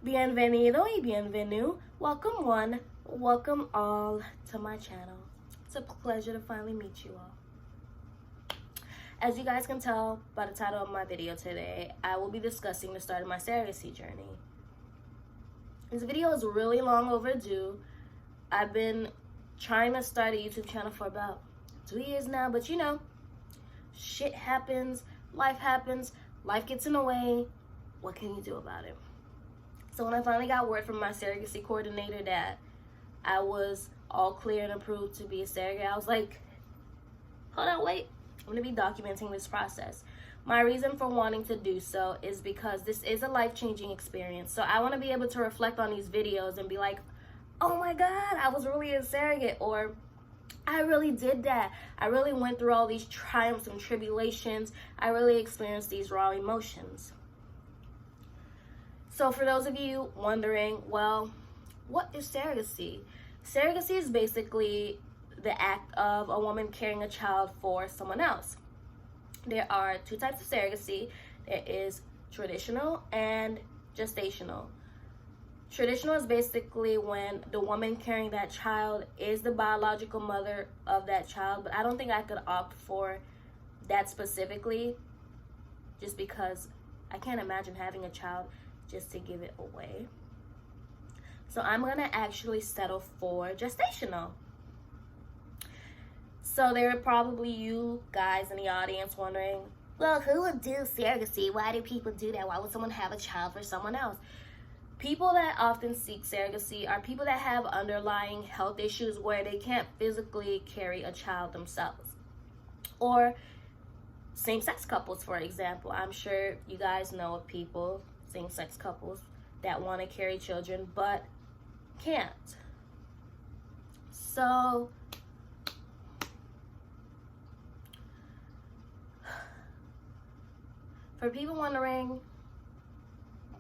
Bienvenido y bienvenue. Welcome one, welcome all to my channel. It's a pleasure to finally meet you all. As you guys can tell by the title of my video today, I will be discussing the start of my surrogacy journey. This video is really long overdue. I've been trying to start a YouTube channel for about 2 years now, but you know, shit happens, life gets in the way. What can you do about it? So when I finally got word from my surrogacy coordinator that I was all clear and approved to be a surrogate, I was like, hold on, wait. I'm going to be documenting this process. My reason for wanting to do so is because this is a life-changing experience. So I want to be able to reflect on these videos and be like, oh my God, I was really a surrogate, or I really did that. I really went through all these triumphs and tribulations. I really experienced these raw emotions. So for those of you wondering, well, what is surrogacy? Surrogacy is basically the act of a woman carrying a child for someone else. There are two types of surrogacy. There is traditional and gestational. Traditional is basically when the woman carrying that child is the biological mother of that child, but I don't think I could opt for that specifically just because I can't imagine having a child just to give it away. So I'm gonna actually settle for gestational. So there are probably you guys in the audience wondering, well, who would do surrogacy? Why do people do that? Why would someone have a child for someone else? People that often seek surrogacy are people that have underlying health issues where they can't physically carry a child themselves. Or same-sex couples, for example. I'm sure you guys know of people, same-sex couples, that want to carry children but can't. So for people wondering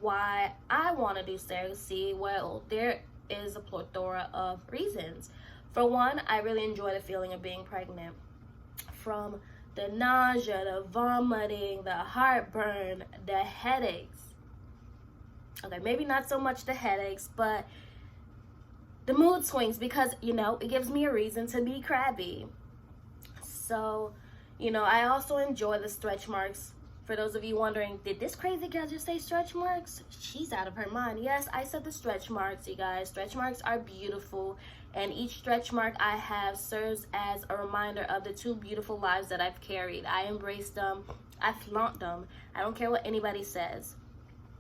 why I want to do surrogacy, well, there is a plethora of reasons. For one, I really enjoy the feeling of being pregnant. From the nausea, the vomiting, the heartburn, the headaches. Okay, maybe not so much the headaches, but the mood swings, because, you know, it gives me a reason to be crabby. So, you know, I also enjoy the stretch marks. For those of you wondering, did this crazy girl just say stretch marks? She's out of her mind. Yes, I said the stretch marks, you guys. Stretch marks are beautiful, and each stretch mark I have serves as a reminder of the two beautiful lives that I've carried. I embrace them. I flaunt them. I don't care what anybody says.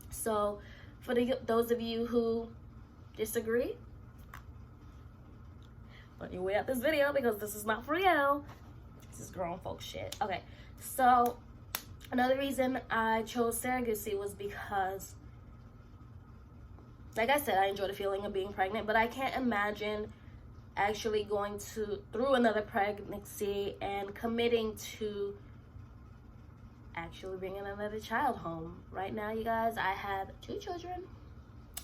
So for those of you who disagree, on your way out this video, because this is not for you. This is grown folk shit. Okay, so another reason I chose surrogacy was because, like I said, I enjoy the feeling of being pregnant, but I can't imagine actually going through another pregnancy and committing to actually bringing another child home. Right now, you guys, I have 2 children.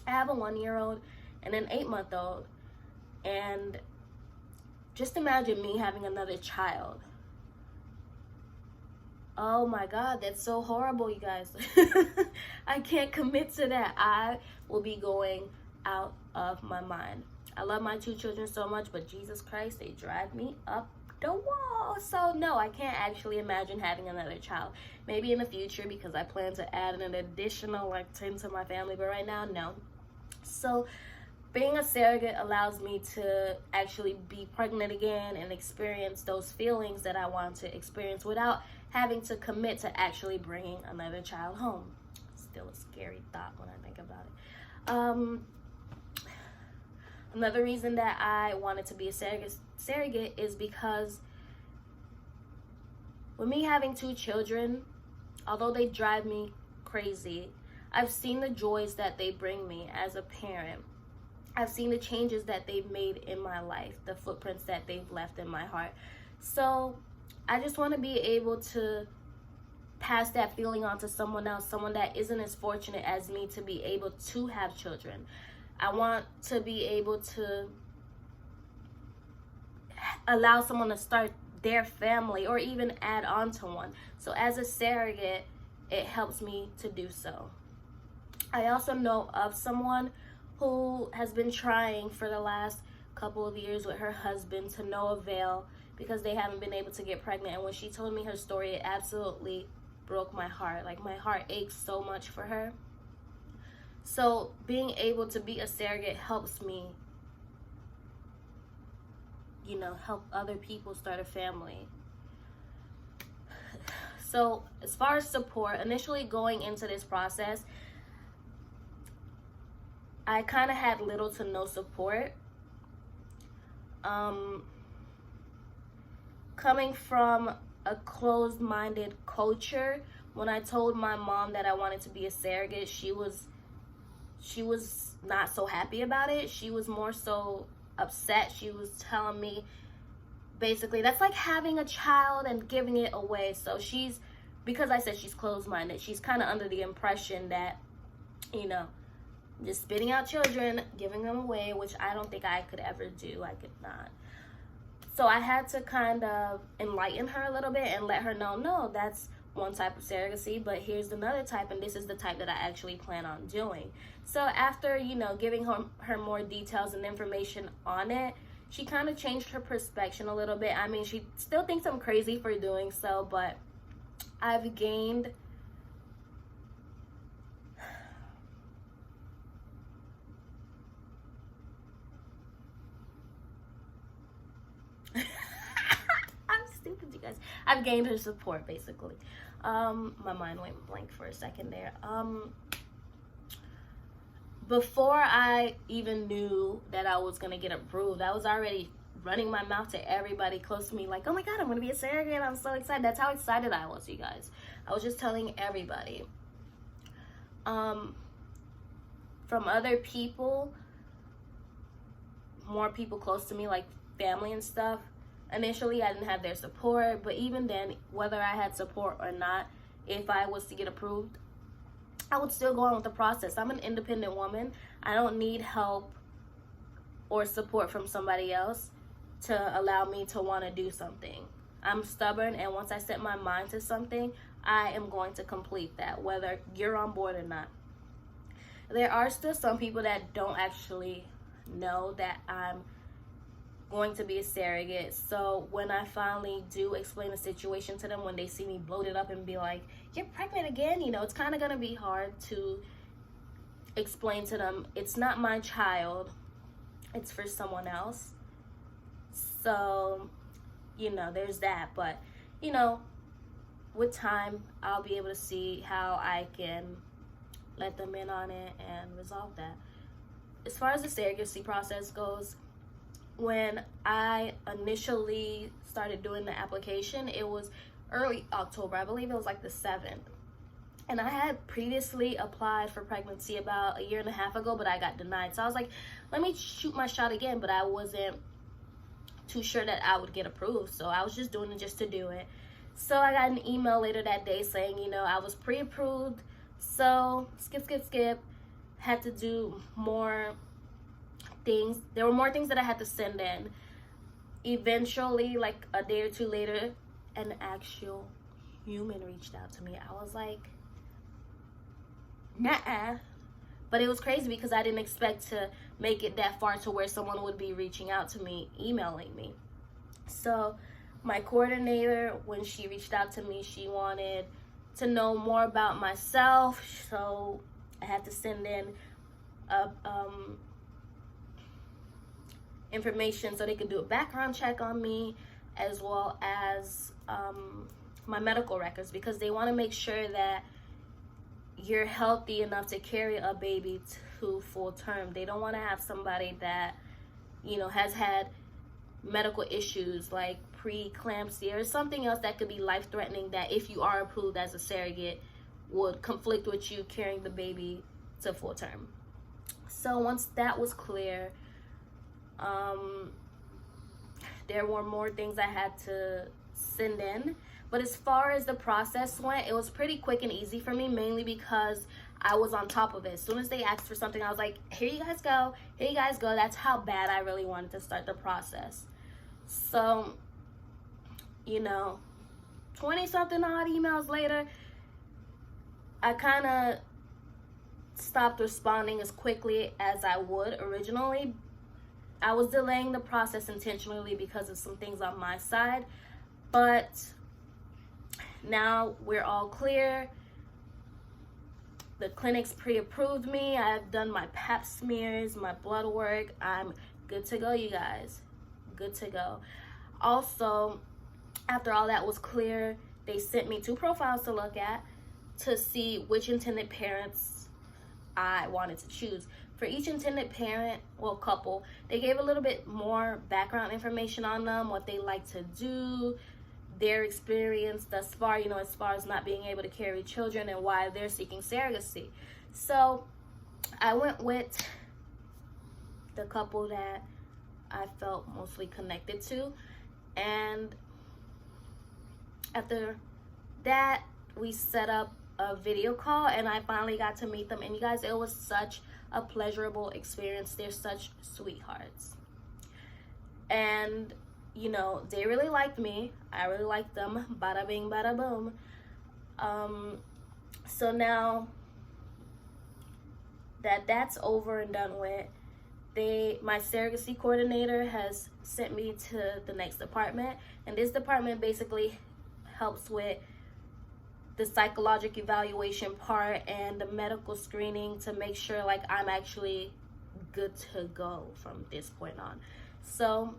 I have a 1-year-old and an 8-month-old, and just imagine me having another child. Oh my God, that's so horrible, you guys. I can't commit to that. I will be going out of my mind. I love my 2 children so much, but Jesus Christ, they drive me up the wall. So no, I can't actually imagine having another child. Maybe in the future, because I plan to add an additional 10 to my family, but right now, no. So being a surrogate allows me to actually be pregnant again and experience those feelings that I want to experience without having to commit to actually bringing another child home. Still a scary thought when I think about it. Another reason that I wanted to be a surrogate is because with me having 2 children, although they drive me crazy, I've seen the joys that they bring me as a parent. I've seen the changes that they've made in my life, the footprints that they've left in my heart. So I just want to be able to pass that feeling on to someone else, someone that isn't as fortunate as me to be able to have children. I want to be able to allow someone to start their family or even add on to one. So as a surrogate, it helps me to do so. I also know of someone who has been trying for the last couple of years with her husband to no avail because they haven't been able to get pregnant. And when she told me her story, it absolutely broke my heart. Like, my heart aches so much for her. So being able to be a surrogate helps me, help other people start a family. So as far as support, initially going into this process, I kind of had little to no support. Coming from a closed-minded culture, when I told my mom that I wanted to be a surrogate, she was not so happy about it. She was more so upset. She was telling me, basically, that's like having a child and giving it away. So because I said she's closed-minded, she's kind of under the impression that, just spitting out children, giving them away, which I don't think I could ever do. I could not. So I had to kind of enlighten her a little bit and let her know, no, that's one type of surrogacy, but here's another type, and this is the type that I actually plan on doing. So after, giving her more details and information on it, she kind of changed her perspective a little bit. I mean, she still thinks I'm crazy for doing so, but I've gained I've gained her support, basically. My mind went blank for a second there. Before I even knew that I was going to get approved, I was already running my mouth to everybody close to me, like, oh my God, I'm going to be a surrogate. I'm so excited. That's how excited I was, you guys. I was just telling everybody. From other people, more people close to me, like family and stuff, initially I didn't have their support, but even then, whether I had support or not, if I was to get approved, I would still go on with the process. I'm an independent woman. I don't need help or support from somebody else to allow me to want to do something. I'm stubborn, and once I set my mind to something, I am going to complete that, whether you're on board or not. There are still some people that don't actually know that I'm going to be a surrogate. So when I finally do explain the situation to them, when they see me bloated up and be like, you're pregnant again, it's kind of going to be hard to explain to them, it's not my child, it's for someone else. So, there's that. But, with time, I'll be able to see how I can let them in on it and resolve that. As far as the surrogacy process goes, when I initially started doing the application, it was early October. I believe it was like the 7th. And I had previously applied for pregnancy about a year and a half ago, but I got denied. So I was like, let me shoot my shot again, but I wasn't too sure that I would get approved. So I was just doing it just to do it. So I got an email later that day saying, I was pre-approved. So skip. Had to do more things. There were more things that I had to send in. Eventually, like a day or two later, an actual human reached out to me. I was like, nah. But it was crazy because I didn't expect to make it that far to where someone would be reaching out to me, emailing me. So my coordinator, when she reached out to me, she wanted to know more about myself. So I had to send in information so they could do a background check on me, as well as my medical records, because they want to make sure that you're healthy enough to carry a baby to full term. They don't want to have somebody that, has had medical issues like preeclampsia or something else that could be life-threatening, that if you are approved as a surrogate would conflict with you carrying the baby to full term. So once that was clear, there were more things I had to send in. But as far as the process went, it was pretty quick and easy for me, mainly because I was on top of it. As soon as they asked for something, I was like, here you guys go. That's how bad I really wanted to start the process. So, 20-something odd emails later, I kind of stopped responding as quickly as I would originally. I was delaying the process intentionally because of some things on my side, but now we're all clear. The clinic's pre-approved me. I've done my pap smears, my blood work. I'm good to go, you guys. Good to go. Also, after all that was clear, they sent me 2 profiles to look at to see which intended parents I wanted to choose. For each intended parent, well, couple, they gave a little bit more background information on them, what they like to do, their experience thus far, as far as not being able to carry children and why they're seeking surrogacy. So I went with the couple that I felt mostly connected to. And after that, we set up a video call and I finally got to meet them. And you guys, it was such a pleasurable experience. They're such sweethearts. And they really liked me. I really liked them. Bada bing, bada boom. So now that that's over and done with, my surrogacy coordinator has sent me to the next department. And this department basically helps with the psychological evaluation part and the medical screening to make sure like I'm actually good to go from this point on. So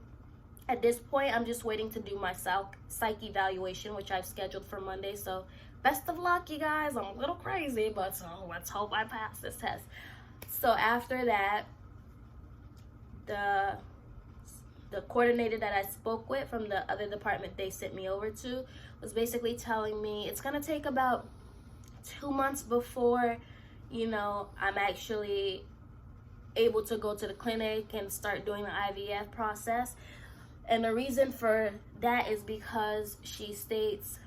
at this point, I'm just waiting to do my psych evaluation, which I've scheduled for Monday. So best of luck, you guys. I'm a little crazy, but let's hope I pass this test. So after that, the coordinator that I spoke with from the other department they sent me over to was basically telling me it's gonna take about 2 months before, I'm actually able to go to the clinic and start doing the IVF process. And the reason for that is because she states,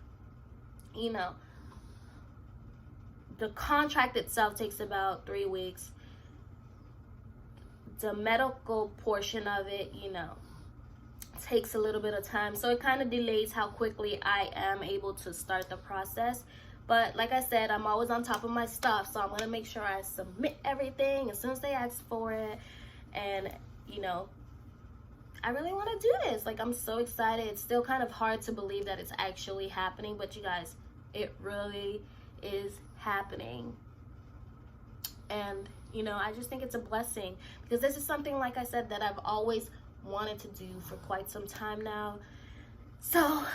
the contract itself takes about 3 weeks. The medical portion of it, takes a little bit of time. So it kind of delays how quickly I am able to start the process. But like I said, I'm always on top of my stuff. So I'm going to make sure I submit everything as soon as they ask for it. And, I really want to do this. Like, I'm so excited. It's still kind of hard to believe that it's actually happening. But you guys, it really is happening. And, I just think it's a blessing. Because this is something, like I said, that I've always wanted to do for quite some time now. So,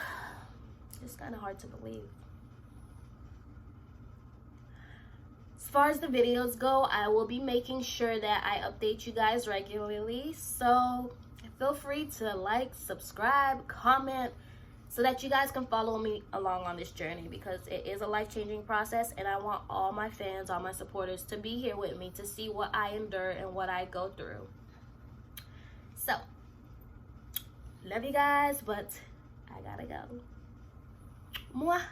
it's kind of hard to believe. As far as the videos go, I will be making sure that I update you guys regularly. So feel free to like, subscribe, comment, so that you guys can follow me along on this journey, because it is a life-changing process and I want all my fans, all my supporters to be here with me to see what I endure and what I go through. So, love you guys, but I gotta go. Mwah.